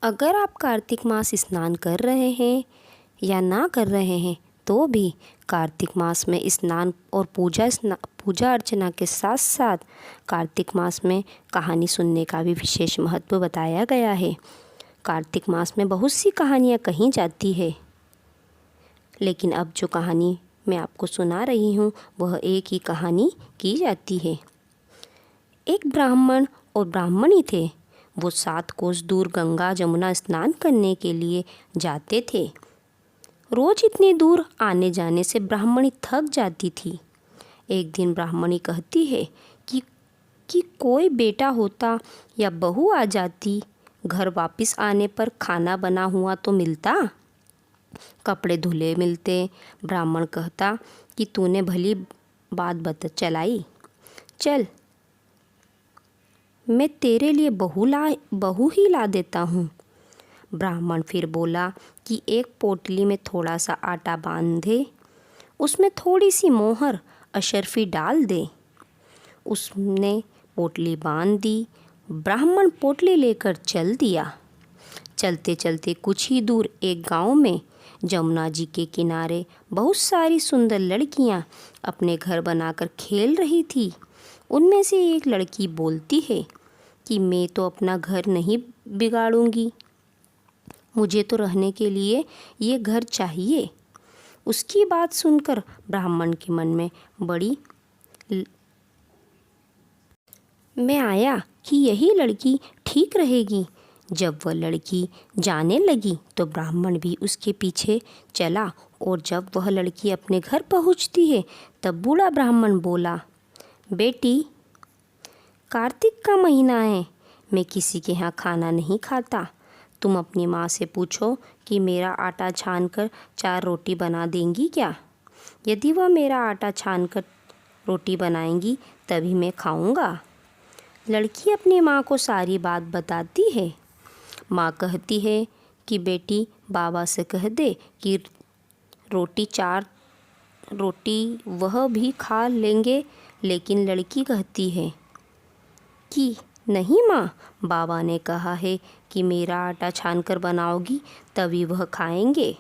अगर आप कार्तिक मास स्नान कर रहे हैं या ना कर रहे हैं तो भी कार्तिक मास में स्नान और पूजा अर्चना के साथ साथ कार्तिक मास में कहानी सुनने का भी विशेष महत्व बताया गया है। कार्तिक मास में बहुत सी कहानियाँ कही जाती है, लेकिन अब जो कहानी मैं आपको सुना रही हूँ वह एक ही कहानी की जाती है। एक ब्राह्मण और ब्राह्मणी थे। वो 7 कोस दूर गंगा जमुना स्नान करने के लिए जाते थे। रोज इतनी दूर आने जाने से ब्राह्मणी थक जाती थी। एक दिन ब्राह्मणी कहती है कि कोई बेटा होता या बहू आ जाती, घर वापस आने पर खाना बना हुआ तो मिलता, कपड़े धुले मिलते। ब्राह्मण कहता कि तूने भली बात बता चलाई, चल मैं तेरे लिए बहू ही ला देता हूँ। ब्राह्मण फिर बोला कि एक पोटली में थोड़ा सा आटा बांधे, उसमें थोड़ी सी मोहर अशर्फी डाल दे। उसने पोटली बांध दी। ब्राह्मण पोटली लेकर चल दिया। चलते चलते कुछ ही दूर एक गांव में जमुना जी के किनारे बहुत सारी सुंदर लड़कियां अपने घर बनाकर खेल रही थी। उनमें से एक लड़की बोलती है कि मैं तो अपना घर नहीं बिगाड़ूंगी, मुझे तो रहने के लिए ये घर चाहिए। उसकी बात सुनकर ब्राह्मण के मन में बड़ी में आया कि यही लड़की ठीक रहेगी। जब वह लड़की जाने लगी तो ब्राह्मण भी उसके पीछे चला, और जब वह लड़की अपने घर पहुंचती है तब बूढ़ा ब्राह्मण बोला, बेटी कार्तिक का महीना है, मैं किसी के यहाँ खाना नहीं खाता। तुम अपनी माँ से पूछो कि मेरा आटा छानकर 4 रोटी बना देंगी क्या। यदि वह मेरा आटा छानकर रोटी बनाएंगी तभी मैं खाऊंगा। लड़की अपनी माँ को सारी बात बताती है। माँ कहती है कि बेटी बाबा से कह दे कि 4 रोटी वह भी खा लेंगे। लेकिन लड़की कहती है कि नहीं माँ, बाबा ने कहा है कि मेरा आटा छानकर बनाओगी तभी वह खाएंगे।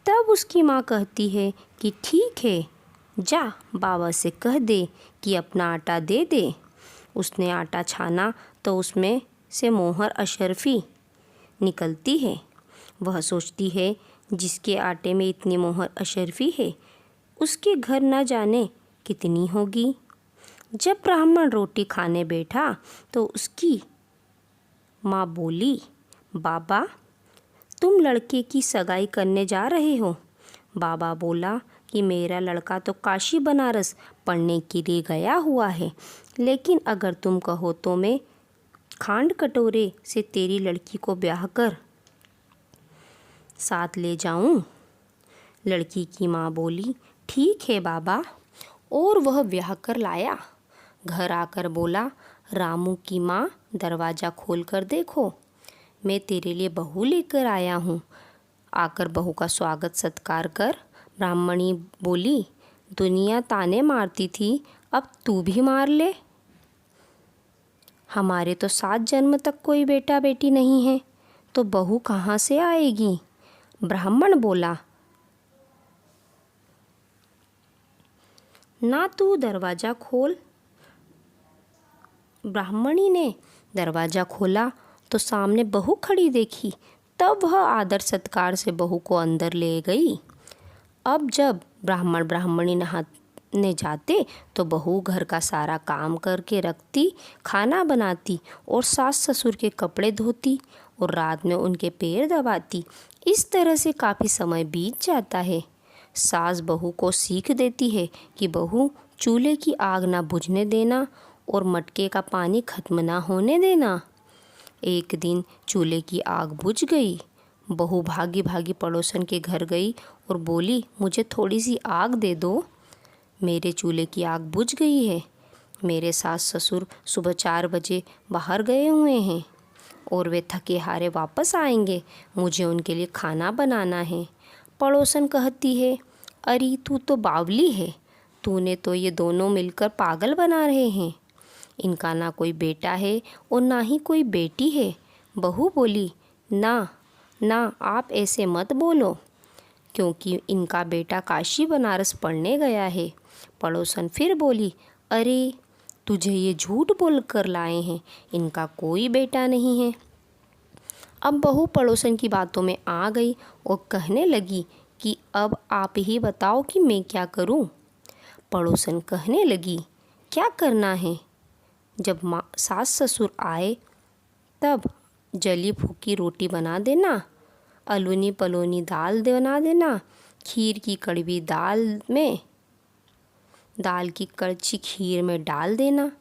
तब उसकी माँ कहती है कि ठीक है, जा बाबा से कह दे कि अपना आटा दे दे। उसने आटा छाना तो उसमें से मोहर अशर्फी निकलती है। वह सोचती है जिसके आटे में इतनी मोहर अशर्फी है उसके घर न जाने कितनी होगी। जब ब्राह्मण रोटी खाने बैठा तो उसकी माँ बोली, बाबा तुम लड़के की सगाई करने जा रहे हो। बाबा बोला कि मेरा लड़का तो काशी बनारस पढ़ने के लिए गया हुआ है, लेकिन अगर तुम कहो तो मैं खांड कटोरे से तेरी लड़की को ब्याह कर साथ ले जाऊं। लड़की की माँ बोली, ठीक है बाबा, और वह ब्याह कर लाया। घर आकर बोला, रामू की माँ दरवाज़ा खोल कर देखो, मैं तेरे लिए बहू लेकर आया हूँ, आकर बहू का स्वागत सत्कार कर। ब्राह्मणी बोली, दुनिया ताने मारती थी, अब तू भी मार ले। हमारे तो 7 जन्म तक कोई बेटा बेटी नहीं है, तो बहू कहाँ से आएगी। ब्राह्मण बोला, ना तू दरवाज़ा खोल। ब्राह्मणी ने दरवाज़ा खोला तो सामने बहू खड़ी देखी। तब वह आदर सत्कार से बहू को अंदर ले गई। अब जब ब्राह्मण ब्राह्मणी नहाने जाते तो बहू घर का सारा काम करके रखती, खाना बनाती और सास ससुर के कपड़े धोती और रात में उनके पैर दबाती। इस तरह से काफ़ी समय बीत जाता है। सास बहू को सीख देती है कि बहू चूल्हे की आग ना बुझने देना और मटके का पानी खत्म ना होने देना। एक दिन चूल्हे की आग बुझ गई। बहू भागी भागी पड़ोसन के घर गई और बोली, मुझे थोड़ी सी आग दे दो, मेरे चूल्हे की आग बुझ गई है। मेरे सास ससुर सुबह 4 बजे बाहर गए हुए हैं और वे थके हारे वापस आएंगे, मुझे उनके लिए खाना बनाना है। पड़ोसन कहती है, अरे तू तो बावली है, तूने तो ये दोनों मिलकर पागल बना रहे हैं। इनका ना कोई बेटा है और ना ही कोई बेटी है, बहू बोली, ना ना, आप ऐसे मत बोलो, क्योंकि इनका बेटा काशी बनारस पढ़ने गया है। पड़ोसन फिर बोली, अरे तुझे ये झूठ बोल कर लाए हैं, इनका कोई बेटा नहीं है। अब बहू पड़ोसन की बातों में आ गई और कहने लगी कि अब आप ही बताओ कि मैं क्या करूं। पड़ोसन कहने लगी, क्या करना है? जब सास ससुर आए तब जली फूकी रोटी बना देना, अलूनी पलोनी दाल बना देना, खीर की कड़वी दाल की कड़छी खीर में डाल देना।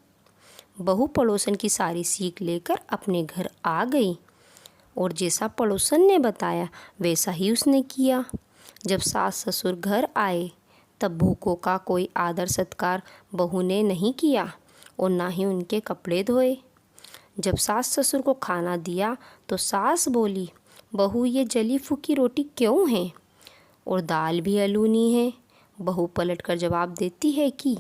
बहू पड़ोसन की सारी सीख लेकर अपने घर आ गई और जैसा पड़ोसन ने बताया वैसा ही उसने किया। जब सास ससुर घर आए तब भूखों का कोई आदर सत्कार बहू ने नहीं किया और ना ही उनके कपड़े धोए। जब सास ससुर को खाना दिया तो सास बोली, बहू ये जली फूकी रोटी क्यों है और दाल भी अलूनी है। बहू पलट कर जवाब देती है कि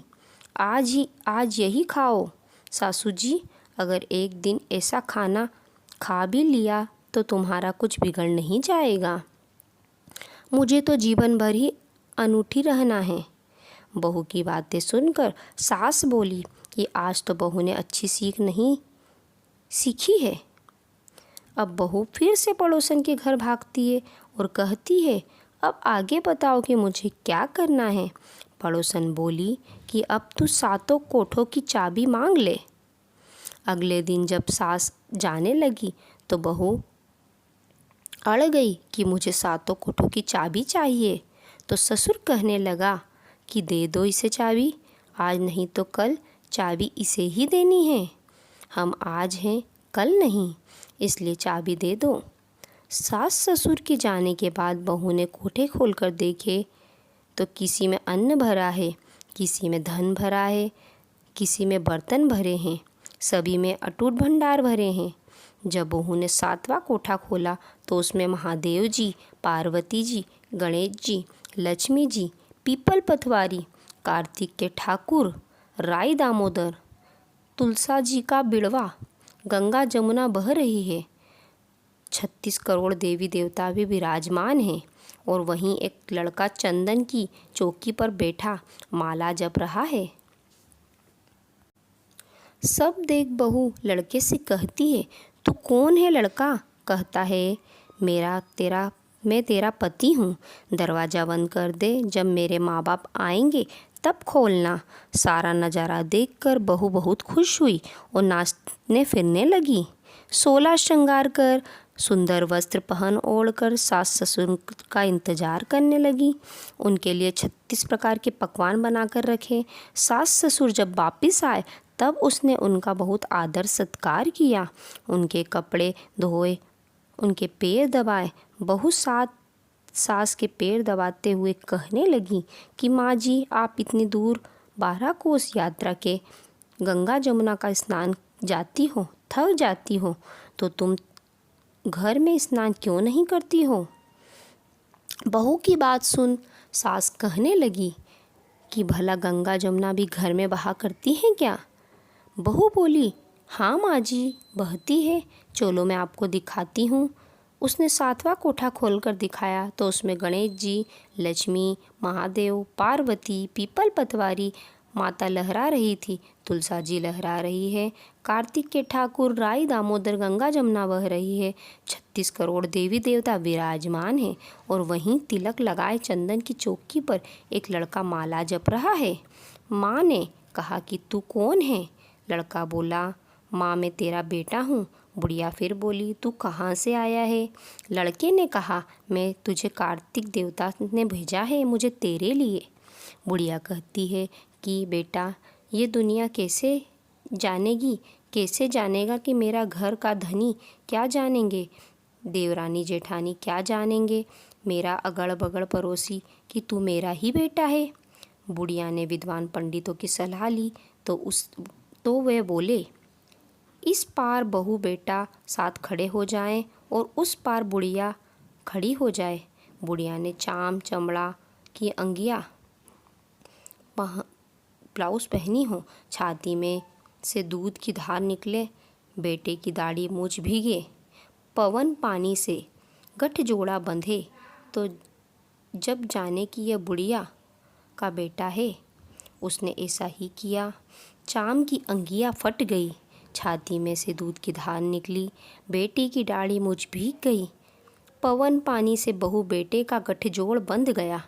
आज यही खाओ सासू जी, अगर एक दिन ऐसा खाना खा भी लिया तो तुम्हारा कुछ बिगड़ नहीं जाएगा, मुझे तो जीवन भर ही अनूठी रहना है। बहू की बातें सुनकर सास बोली कि आज तो बहू ने अच्छी सीख नहीं सीखी है। अब बहू फिर से पड़ोसन के घर भागती है और कहती है, अब आगे बताओ कि मुझे क्या करना है। पड़ोसन बोली कि अब तू सातों कोठों की चाबी मांग ले। अगले दिन जब सास जाने लगी तो बहू अड़ गई कि मुझे सातों कोठों की चाबी चाहिए। तो ससुर कहने लगा कि दे दो इसे चाबी, आज नहीं तो कल चाबी इसे ही देनी है, हम आज हैं कल नहीं, इसलिए चाबी दे दो। सास ससुर के जाने के बाद बहू ने कोठे खोलकर देखे तो किसी में अन्न भरा है, किसी में धन भरा है, किसी में बर्तन भरे हैं, सभी में अटूट भंडार भरे हैं। जब बहू ने सातवां कोठा खोला तो उसमें महादेव जी, पार्वती जी, गणेश जी, लक्ष्मी जी, पीपल पतवारी, कार्तिक के ठाकुर, राई दामोदर, तुलसा जी का बिड़वा, गंगा जमुना बह रही है, 36 करोड़ देवी देवता भी विराजमान हैं और वहीं एक लड़का चंदन की चौकी पर बैठा माला जप रहा है। सब देख बहू लड़के से कहती है, तू कौन है लड़का? कहता है, मैं तेरा पति हूँ, दरवाज़ा बंद कर दे, जब मेरे माँ बाप आएंगे तब खोलना। सारा नज़ारा देखकर बहू बहुत खुश हुई और नाचने फिरने लगी। 16 श्रृंगार कर सुंदर वस्त्र पहन ओढ़ कर सास ससुर का इंतज़ार करने लगी। उनके लिए 36 प्रकार के पकवान बनाकर रखे। सास ससुर जब वापिस आए तब उसने उनका बहुत आदर सत्कार किया, उनके कपड़े धोए, उनके पैर दबाए। बहू सास के पैर दबाते हुए कहने लगी कि माँ जी, आप इतनी दूर 12 कोस यात्रा के गंगा जमुना का स्नान जाती हो, थक जाती हो, तो तुम घर में स्नान क्यों नहीं करती हो? बहू की बात सुन सास कहने लगी कि भला गंगा जमुना भी घर में बहा करती हैं क्या? बहू बोली, हाँ माँ जी, बहती है, चलो मैं आपको दिखाती हूँ। उसने 7वां कोठा खोलकर दिखाया तो उसमें गणेश जी, लक्ष्मी, महादेव, पार्वती, पीपल पतवारी माता लहरा रही थी, तुलसा जी लहरा रही है, कार्तिक के ठाकुर, राई दामोदर, गंगा जमुना बह रही है, 36 करोड़ देवी देवता विराजमान हैं और वहीं तिलक लगाए चंदन की चौकी पर एक लड़का माला जप रहा है। माँ ने कहा कि तू कौन है? लड़का बोला, माँ मैं तेरा बेटा हूँ। बुढ़िया फिर बोली, तू कहाँ से आया है? लड़के ने कहा, मैं तुझे कार्तिक देवता ने भेजा है मुझे तेरे लिए। बुढ़िया कहती है कि बेटा ये दुनिया कैसे जानेगा कि मेरा घर का धनी क्या जानेंगे, देवरानी जेठानी क्या जानेंगे, मेरा अगल बगल पड़ोसी कि तू मेरा ही बेटा है। बुढ़िया ने विद्वान पंडितों की सलाह ली तो वे बोले, इस पार बहू बेटा साथ खड़े हो जाएं और उस पार बुढ़िया खड़ी हो जाए। बुढ़िया ने चाम चमड़ा की अंगिया ब्लाउज पहनी हो, छाती में से दूध की धार निकले, बेटे की दाढ़ी मूछ भीगे, पवन पानी से गठजोड़ा बंधे, तो जब जाने कि यह बुढ़िया का बेटा है। उसने ऐसा ही किया। चाम की अंगिया फट गई, छाती में से दूध की धार निकली, बेटी की दाढ़ी मुझ भीग गई। पवन पानी से बहू बेटे का गठजोड़ बंध गया।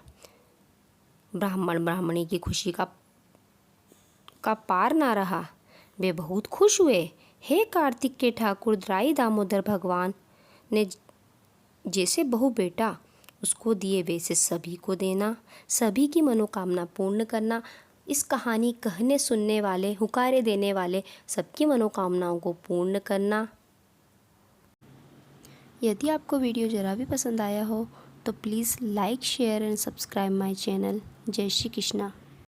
ब्राह्मण ब्राह्मणी की खुशी का पार ना रहा। वे बहुत खुश हुए। हे कार्तिक के ठाकुर द्राई दामोदर भगवान ने जैसे बहू बेटा उसको दिए वैसे सभी को देना, सभी की मनोकामना पूर्ण करना। इस कहानी कहने सुनने वाले, हुकारे देने वाले सबकी मनोकामनाओं को पूर्ण करना। यदि आपको वीडियो ज़रा भी पसंद आया हो तो please like, share and subscribe my channel. जय श्री कृष्णा।